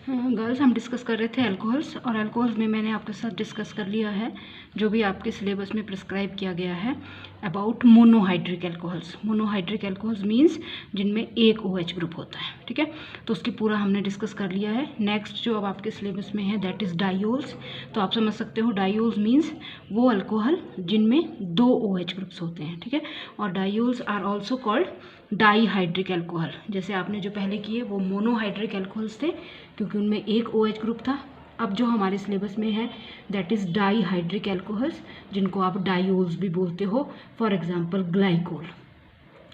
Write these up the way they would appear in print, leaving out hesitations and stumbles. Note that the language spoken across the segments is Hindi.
गर्ल्स हम डिस्कस कर रहे थे अल्कोहल्स, और अल्कोहल्स में मैंने आपके साथ डिस्कस कर लिया है जो भी आपके सिलेबस में प्रिस्क्राइब किया गया है about monohydric alcohols. Monohydric alcohols means जिनमें एक OH ग्रुप होता है, ठीक है। तो उसकी पूरा हमने डिस्कस कर लिया है। नेक्स्ट जो अब आपके सिलेबस में है दैट इज़ डायोल्स। तो आप समझ सकते हो डायोल्स मीन्स वो अल्कोहल जिनमें 2 OH ग्रुप्स होते हैं, ठीक है। और diols are also called dihydric alcohol. जैसे आपने जो पहले किए वो मोनोहाइड्रिक अल्कोहल्स थे क्योंकि उनमें एक OH ग्रुप था। अब जो हमारे सिलेबस में है दैट इज़ डाईहाइड्रिक अल्कोहल्स, जिनको आप डायोल्स भी बोलते हो। For example glycol,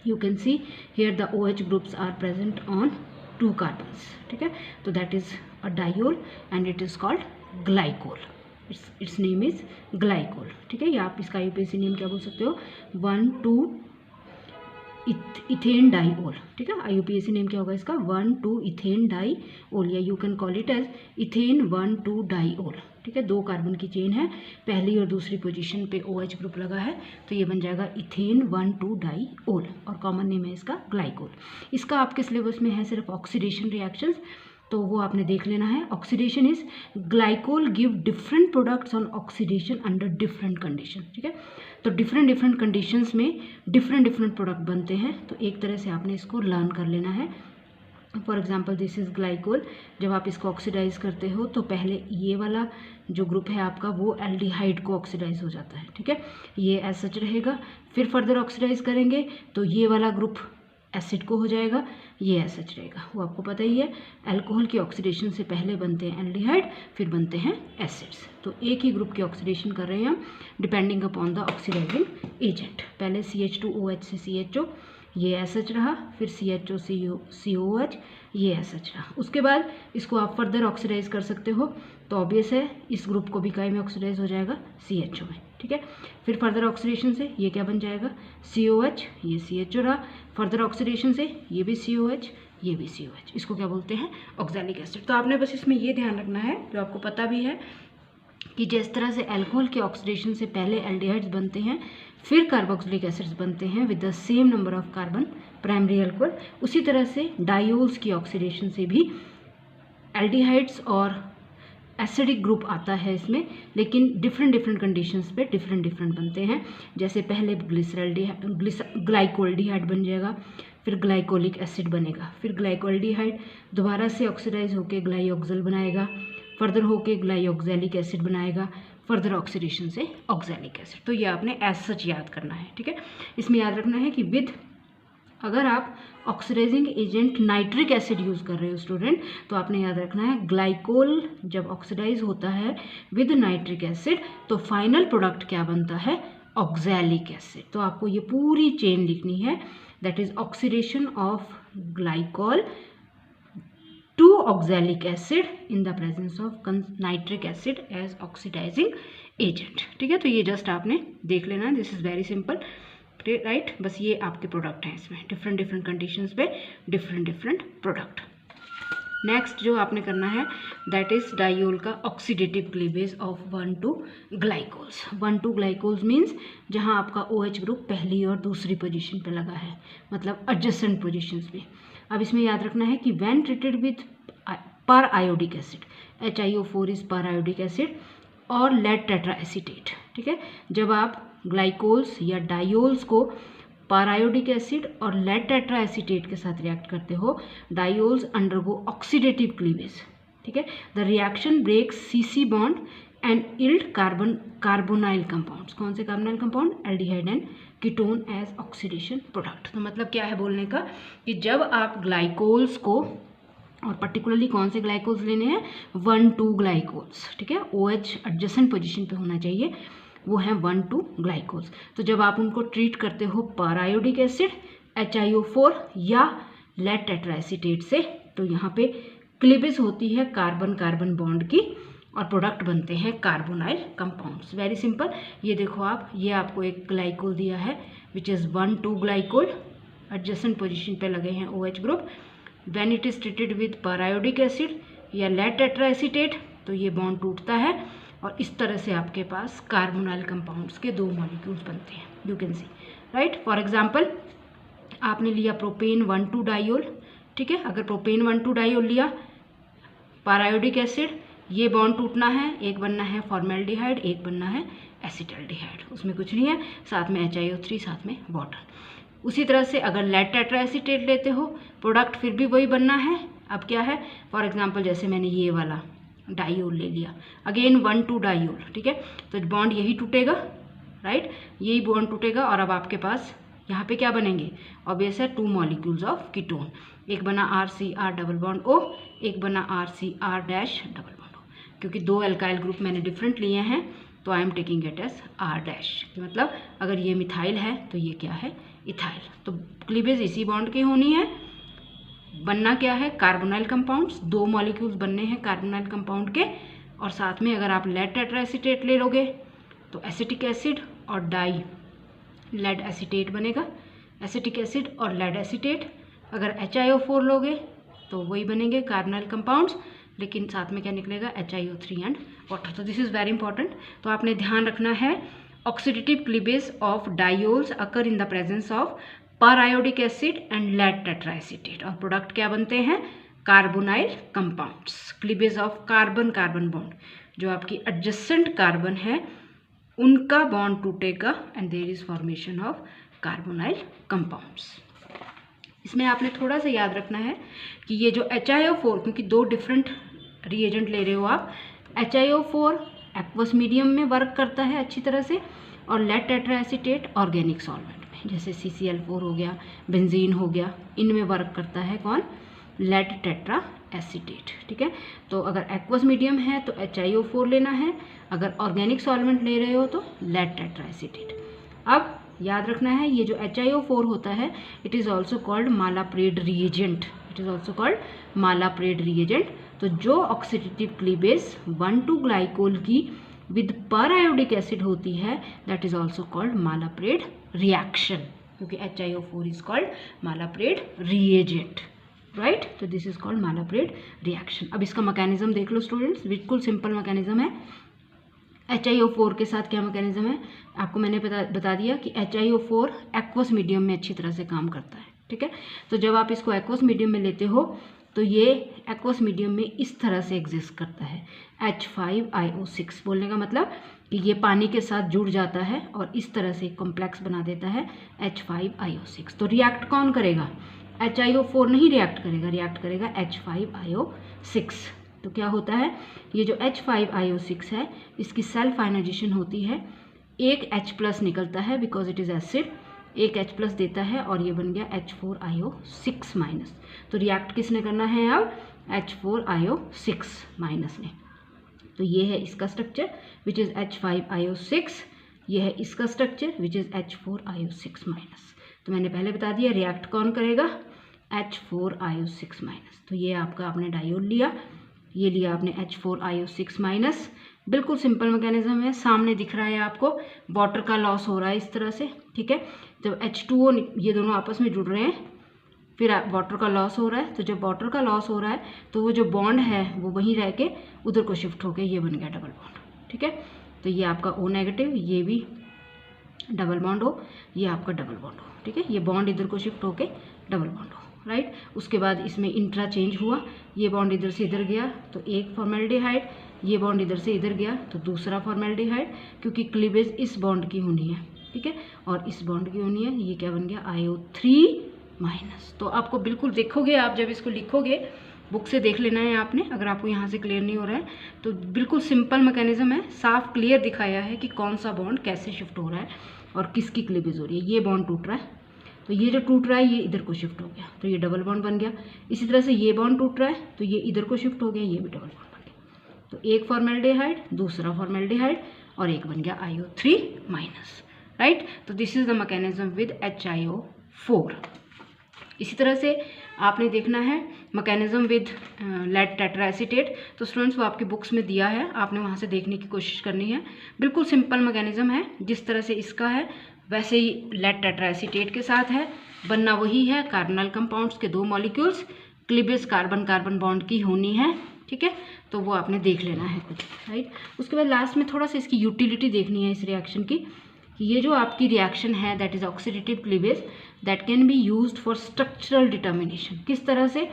you can see here the OH groups are present on 2 carbons, ठीक है। तो that is a diol and it is called glycol. Its name is glycol, ठीक है। या आप इसका UPSC नेम क्या बोल सकते हो, 1,2 इथेन डाईओल, ठीक है। IUPAC नेम क्या होगा इसका, 1,2 इथेन डाईओल, या you can call it as ethane 1,2 diol, ठीक है। 2 कार्बन की चेन है, पहली और दूसरी पोजीशन पे OH ग्रुप लगा है, तो ये बन जाएगा इथेन 1,2 डाईओल, और कॉमन नेम है इसका ग्लाइकोल। इसका आपके सिलेबस में है सिर्फ ऑक्सीडेशन रिएक्शंस, तो वो आपने देख लेना है। Oxidation is glycol give different products on oxidation under different condition, ठीक है। तो डिफरेंट कंडीशंस में डिफरेंट प्रोडक्ट बनते हैं, तो एक तरह से आपने इसको लर्न कर लेना है। For example this is glycol. जब आप इसको ऑक्सीडाइज करते हो तो पहले ये वाला जो ग्रुप है आपका वो एल्डिहाइड को ऑक्सीडाइज हो जाता है, ठीक है। ये एज सच रहेगा। फिर फर्दर ऑक्सीडाइज करेंगे तो ये वाला ग्रुप एसिड को हो जाएगा, ये एज सच रहेगा। वो आपको पता ही है, अल्कोहल की ऑक्सीडेशन से पहले बनते हैं एल्डिहाइड, फिर बनते हैं एसिड्स। तो एक ही ग्रुप की ऑक्सीडेशन कर रहे हैं हम depending upon the oxidising agent. पहले CH2OH से CHO, ये एस एच रहा, फिर CHO COOH, ये एस एच रहा। उसके बाद इसको आप फर्दर ऑक्सीडाइज कर सकते हो, तो ऑब्वियस है इस ग्रुप को भी काय में ऑक्सीडाइज हो जाएगा, CHO में, ठीक है। फिर फर्दर ऑक्सीडेशन से ये क्या बन जाएगा, COH, ये CHO रहा। फर्दर ऑक्सीडेशन से ये भी COH, ये भी COH। इसको क्या बोलते हैं, ऑक्सैलिक एसिड। तो आपने बस इसमें ये ध्यान रखना है, जो आपको पता भी है, कि जिस तरह से अल्कोहल के ऑक्सीडेशन से पहले एल्डिहाइड्स बनते हैं, फिर कार्बोक्सिलिक एसिड्स बनते हैं with the same number of carbon primary alcohol, उसी तरह से डायोल्स की ऑक्सीडेशन से भी एल्डिहाइड्स और एसिडिक ग्रुप आता है इसमें, लेकिन डिफरेंट कंडीशंस पे डिफरेंट बनते हैं। जैसे पहले ग्लाइकोल्डिहाइड बन जाएगा, फिर ग्लाइकोलिक एसिड बनेगा, फिर ग्लाइकोल्डिहाइड दोबारा से ऑक्सीडाइज होकर ग्लाइऑक्सल बनाएगा, फर्दर होके ग्लाइऑक्सैलिक एसिड बनाएगा, फर्दर ऑक्सीडेशन से ऑक्सैलिक एसिड। तो ये आपने एज सच याद करना है, ठीक है। इसमें याद रखना है कि विद, अगर आप oxidising agent nitric acid use कर रहे हो स्टूडेंट, तो आपने याद रखना है ग्लाइकोल जब ऑक्सीडाइज होता है विद नाइट्रिक एसिड तो फाइनल प्रोडक्ट क्या बनता है, ऑक्सैलिक एसिड। तो आपको ये पूरी चेन लिखनी है, that is oxidation of glycol to oxalic acid in the presence of nitric acid as oxidizing agent, ठीक है। तो ये जस्ट आपने देख लेना है, this is very simple, right. बस ये आपके प्रोडक्ट हैं, इसमें डिफरेंट कंडीशंस पे डिफरेंट प्रोडक्ट। नेक्स्ट जो आपने करना है दैट इज डायोल का oxidative cleavage of 1,2 glycols. 1,2 glycols means जहाँ आपका OH ग्रुप पहली और दूसरी पोजीशन पे लगा है, मतलब एडजेसेंट पोजीशंस पे। अब इसमें याद रखना है कि व्हेन ट्रीटेड विथ पर आयोडिक एसिड, HiO4 इज पर आयोडिक एसिड और लेड टेट्रा एसीटेट, ठीक है। जब आप ग्लाइकोल्स या डायोल्स को पर आयोडिक एसिड और लेड टेट्रा एसीटेट के साथ रिएक्ट करते हो, डायोल्स अंडरगो ऑक्सीडेटिव क्लीवेज, ठीक है। The reaction breaks CC bond and yield carbonyl compounds. कौन से carbonyl compound, aldehyde and ketone as oxidation product. तो मतलब क्या है बोलने का, कि जब आप ग्लाइकोल्स को, और पर्टिकुलरली कौन से ग्लाइकोल्स लेने हैं, 1,2 ग्लाइकोल्स, ठीक है। OH एडजेसेंट पोजीशन पे होना चाहिए, वो हैं 1,2 ग्लाइकोल्स। तो जब आप उनको ट्रीट करते हो पर आयोडिक एसिड, HiO4 या लेड टेट्रा एसीटेट से, तो यहाँ पे क्लीवेज होती है कार्बन कार्बन बॉन्ड की और प्रोडक्ट बनते हैं कार्बोनाइल कंपाउंड्स। Very simple. ये देखो आप, ये आपको एक ग्लाइकोल दिया है which is 1,2 glycol, adjacent position पे लगे हैं OH group. When it is treated with पर आयोडिक एसिड या लेड टेट्रा एसीटेट, तो ये बॉन्ड टूटता है और इस तरह से आपके पास कार्बोनाइल कंपाउंड्स के 2 मॉलिक्यूल्स बनते हैं, you can C, right. For example आपने लिया प्रोपेन 1,2 डायोल, ठीक है। अगर प्रोपेन 1,2 डायोल लिया पैरायोडिक एसिड, ये बॉन्ड टूटना है, एक बनना है फॉर्मेल्डिहाइड, एक बनना है एसिटल्डिहाइड, उसमें कुछ नहीं है, साथ में HiO3, साथ में वाटर। उसी तरह से अगर लेड टेट्राएसीटेट लेते हो, प्रोडक्ट फिर भी वही बनना है। अब क्या है, फॉर एग्जांपल जैसे मैंने ये वाला डाइयोल ले लिया, अगेन 1,2 डाइयोल, ठीक है, तो बॉन्ड यही टूटेगा, राइट, यही बॉन्ड टूटेगा और अब आपके पास यहाँ पे क्या बनेंगे, ऑब्वियस है 2 मॉलिक्यूल्स ऑफ कीटोन, एक बना RCr डबल बॉन्ड O, एक बना RCr dash double bond O, क्योंकि 2 एल्काइल ग्रुप मैंने डिफरेंट लिए हैं तो I am taking it as R dash, मतलब अगर ये मिथाइल है तो ये क्या है, इथाइल। तो क्लीवेज इसी बॉन्ड की होनी है, बनना क्या है, कार्बोनाइल कंपाउंड्स, 2 मॉलिक्यूल्स बनने हैं कार्बोनाइल कंपाउंड के, और साथ में अगर आप लेड टेट्राएसीटेट ले लोगे तो एसिटिक एसिड और डाई लेड एसीटेट बनेगा, एसिटिक एसिड और लेड एसीटेट। अगर HiO4 लोगे तो वही बनेंगे कार्बोनाइल कंपाउंड्स, लेकिन साथ में क्या निकलेगा, HiO3 एंड वाटर। तो दिस इज़ वेरी इंपॉर्टेंट, तो आपने ध्यान रखना है, oxidative cleavage of डाइयोल्स occur in the presence of पैरायोडिक acid and lead टेट्राएसीटेट, और प्रोडक्ट क्या बनते हैं, carbonyl compounds. Cleavage of carbon carbon bond, जो आपकी एडजेसेंट कार्बन है उनका बॉन्ड टूटेगा and there is formation of carbonyl compounds. इसमें आपने थोड़ा सा याद रखना है कि ये जो HiO4, क्योंकि 2 डिफरेंट रिएजेंट ले रहे हो आप, HiO4 एक्वस मीडियम में वर्क करता है अच्छी तरह से, और लेड टेट्राएसीटेट ऑर्गेनिक सॉल्वेंट में, जैसे CCl4 हो गया, बेंजीन हो गया, इनमें वर्क करता है कौन, लेड टेट्राएसीटेट, ठीक है। तो अगर एक्वस मीडियम है तो HiO4 लेना है, अगर ऑर्गेनिक सॉल्वेंट ले रहे हो तो लेड टेट्राएसीटेट। अब याद रखना है, ये जो HiO4 होता है, it is also called मालाप्रेड reagent, it is also called मालाप्रेड reagent. तो जो ऑक्सीडेटिव क्लीवेज 1,2 ग्लाइकोल की विद पैरायोडिक एसिड होती है, that is also called मालाप्रेड reaction, क्योंकि HiO4 is called मालाप्रेड reagent, right. तो दिस इज कॉल्ड मालाप्रेड रिएक्शन। अब इसका मैकेनिज्म देख लो स्टूडेंट्स, बिल्कुल सिंपल मैकेनिज्म है। HiO4 के साथ क्या मैकेनिज्म है, आपको मैंने बता दिया कि HiO4 एक्वस मीडियम में अच्छी तरह से काम करता है, ठीक है। तो जब आप इसको एक्वस मीडियम में लेते हो तो ये एक्वस मीडियम में इस तरह से एग्जिस्ट करता है, H5IO6, बोलने का मतलब कि ये पानी के साथ जुड़ जाता है और इस तरह से कॉम्प्लेक्स बना देता है H5IO6। तो रिएक्ट कौन करेगा, HiO4 नहीं रिएक्ट करेगा, रिएक्ट करेगा H5IO6। तो क्या होता है, ये जो H5IO6 है, इसकी सेल्फ आयनाइजेशन होती है, एक H+ निकलता है बिकॉज इट इज़ एसिड, एक H+ देता है और ये बन गया H4IO6-। तो रिएक्ट किसने करना है अब, H4IO6- ने। तो ये है इसका स्ट्रक्चर विच इज़ H5IO6, ये है इसका स्ट्रक्चर विच इज़ H4IO6-। तो मैंने पहले बता दिया रिएक्ट कौन करेगा, H4IO6-। तो ये आपका आपने डायोल लिया, ये लिया आपने H4IO6-। बिल्कुल सिंपल मैकेनिज्म है, सामने दिख रहा है आपको, वाटर का लॉस हो रहा है इस तरह से, ठीक है। जब H2O ये दोनों आपस में जुड़ रहे हैं, फिर वाटर का लॉस हो रहा है, तो जब वाटर का लॉस हो रहा है तो वो जो बॉन्ड है वो वहीं रह के उधर को शिफ्ट होके ये बन गया डबल बॉन्ड, ठीक है। तो ये आपका O-, ये भी डबल बॉन्ड हो, ये आपका डबल बॉन्ड हो, ठीक है। ये बॉन्ड इधर को शिफ्ट होके डबल बॉन्ड हो, राइट। उसके बाद इसमें इंट्राचेंज हुआ, ये बॉन्ड इधर से इधर गया तो एक फॉर्मेल्डिहाइड, ये बॉन्ड इधर से इधर गया तो दूसरा फॉर्मेल्डिहाइड, क्योंकि क्लीवेज इस बॉन्ड की होनी है, ठीक है, और इस बॉन्ड की होनी है, ये क्या बन गया IO3-। तो आपको बिल्कुल देखोगे, आप जब इसको लिखोगे, बुक से देख लेना है आपने, अगर आपको यहाँ से क्लियर नहीं हो रहा है तो बिल्कुल सिंपल मैकेनिज्म है, साफ क्लियर दिखाया है कि कौन सा बॉन्ड कैसे शिफ्ट हो रहा है और किसकी क्लीवेज हो रही है। ये बॉन्ड टूट रहा है, तो ये जो टूट रहा है ये इधर को शिफ्ट हो गया तो ये डबल बॉन्ड बन गया। इसी तरह से ये बॉन्ड टूट रहा है तो ये इधर को शिफ्ट हो गया, ये भी डबल बॉन्ड बन गया। तो एक फॉर्मेल्डिहाइड, दूसरा फॉर्मेल्डिहाइड और एक बन गया IO3-, राइट। तो this is the mechanism with HiO4। इसी तरह से आपने देखना है मैकेनिज्म विद लेड टेट्राएसीटेट। तो स्टूडेंट्स वो आपकी बुक्स में दिया है, आपने वहाँ से देखने की कोशिश करनी है। बिल्कुल सिंपल मैकेनिज्म है, जिस तरह से इसका है वैसे ही लेड टेट्राएसीटेट के साथ है, बनना वही है, कार्बोनाइल कंपाउंड्स के 2 molecules, cleavage carbon carbon bond की होनी है, ठीक है। तो वो आपने देख लेना है कुछ, राइट। उसके बाद लास्ट में थोड़ा सा इसकी यूटिलिटी देखनी है इस रिएक्शन की, कि ये जो आपकी रिएक्शन है that is oxidative cleavage that can be used for structural determination. किस तरह से,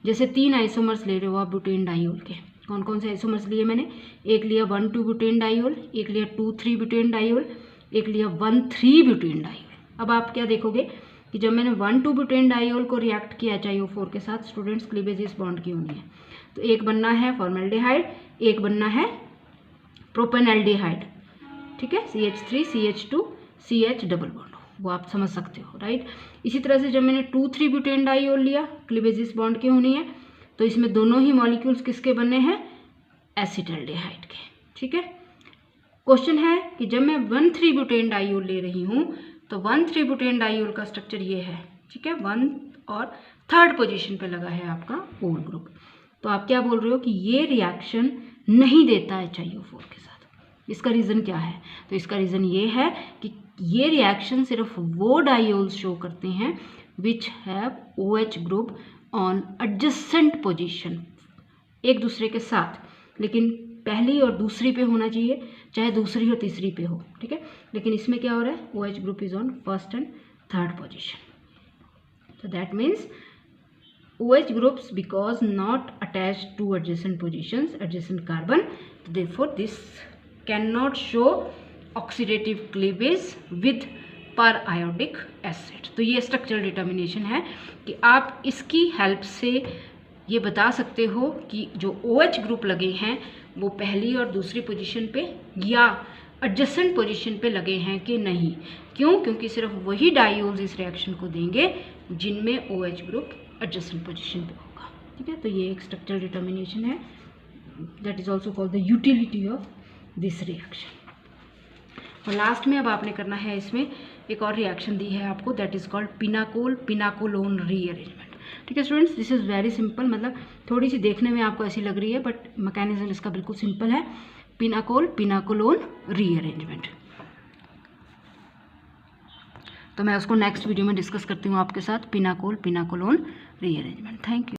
जैसे 3 आइसोमर्स ले रहे हो आप ब्यूटेन डाइयोल के, कौन कौन से आइसोमर्स लिए मैंने, एक लिया 1,2 ब्यूटेन डाइयोल, एक लिया 2,3 ब्यूटेन डाइयोल, एक लिया 1,3 ब्यूटेन डाइयोल। अब आप क्या देखोगे कि जब मैंने 1,2 ब्यूटेन डाइयोल को रिएक्ट किया HiO4 के साथ, स्टूडेंट्स क्लीवेज इस बॉन्ड की होनी है, तो एक बनना है फॉर्मेल्डिहाइड, एक बनना है प्रोपेनल्डिहाइड, ठीक है, CH3 CH2 CH double bond, वो आप समझ सकते हो, राइट। इसी तरह से जब मैंने 2,3 ब्यूटेन डाइयोल लिया, क्लीवेज इस बॉन्ड की होनी है, तो इसमें दोनों ही मॉलिक्यूल्स किसके बने हैं, एसिटल्डिहाइड के, ठीक है। क्वेश्चन है कि जब मैं 1,3 ब्यूटेन डाइयोल ले रही हूँ तो 1,3 ब्यूटेन डाइयोल का स्ट्रक्चर ये है, ठीक है, 1 और 3rd पोजीशन पे लगा है आपका ओल ग्रुप। तो आप क्या बोल रहे हो कि ये रिएक्शन नहीं देता है HiO4 के साथ। इसका रीज़न क्या है, तो इसका रीज़न ये है कि ये रिएक्शन सिर्फ वो डाइयोल्स शो करते हैं which have OH group on adjacent position, एक दूसरे के साथ, लेकिन पहली और दूसरी पे होना चाहिए, चाहे दूसरी और तीसरी पे हो, ठीक है। लेकिन इसमें क्या हो रहा है, OH group is on 1st and 3rd position, so that means OH groups because not attached to adjacent positions, adjacent carbon, therefore this cannot show oxidative cleavage with periodic acid। तो ये स्ट्रक्चरल डिटर्मिनेशन है कि आप इसकी हेल्प से ये बता सकते हो कि जो OH ग्रुप लगे हैं वो पहली और दूसरी पोजीशन पे या एडजेसेंट पोजीशन पे लगे हैं कि नहीं। क्यों, क्योंकि सिर्फ वही डाइयोल्स इस रिएक्शन को देंगे जिनमें OH ग्रुप एडजेसेंट पोजीशन पे होगा, ठीक है। तो ये एक स्ट्रक्चरल डिटर्मिनेशन है, that is also called the utility of this reaction. और लास्ट में अब आपने करना है, इसमें एक और रिएक्शन दी है आपको, that is called pinacol पिनाकोलोन rearrangement, ठीक है students. This is very simple, मतलब थोड़ी सी देखने में आपको ऐसी लग रही है बट मैकेनिज्म इसका बिल्कुल सिंपल है, पिनाकोल पिनाकोलोन रीअरेंजमेंट। तो मैं उसको नेक्स्ट वीडियो में डिस्कस करती हूँ आपके साथ, पिनाकोल पिनाकोलोन रीअरेंजमेंट। Thank you.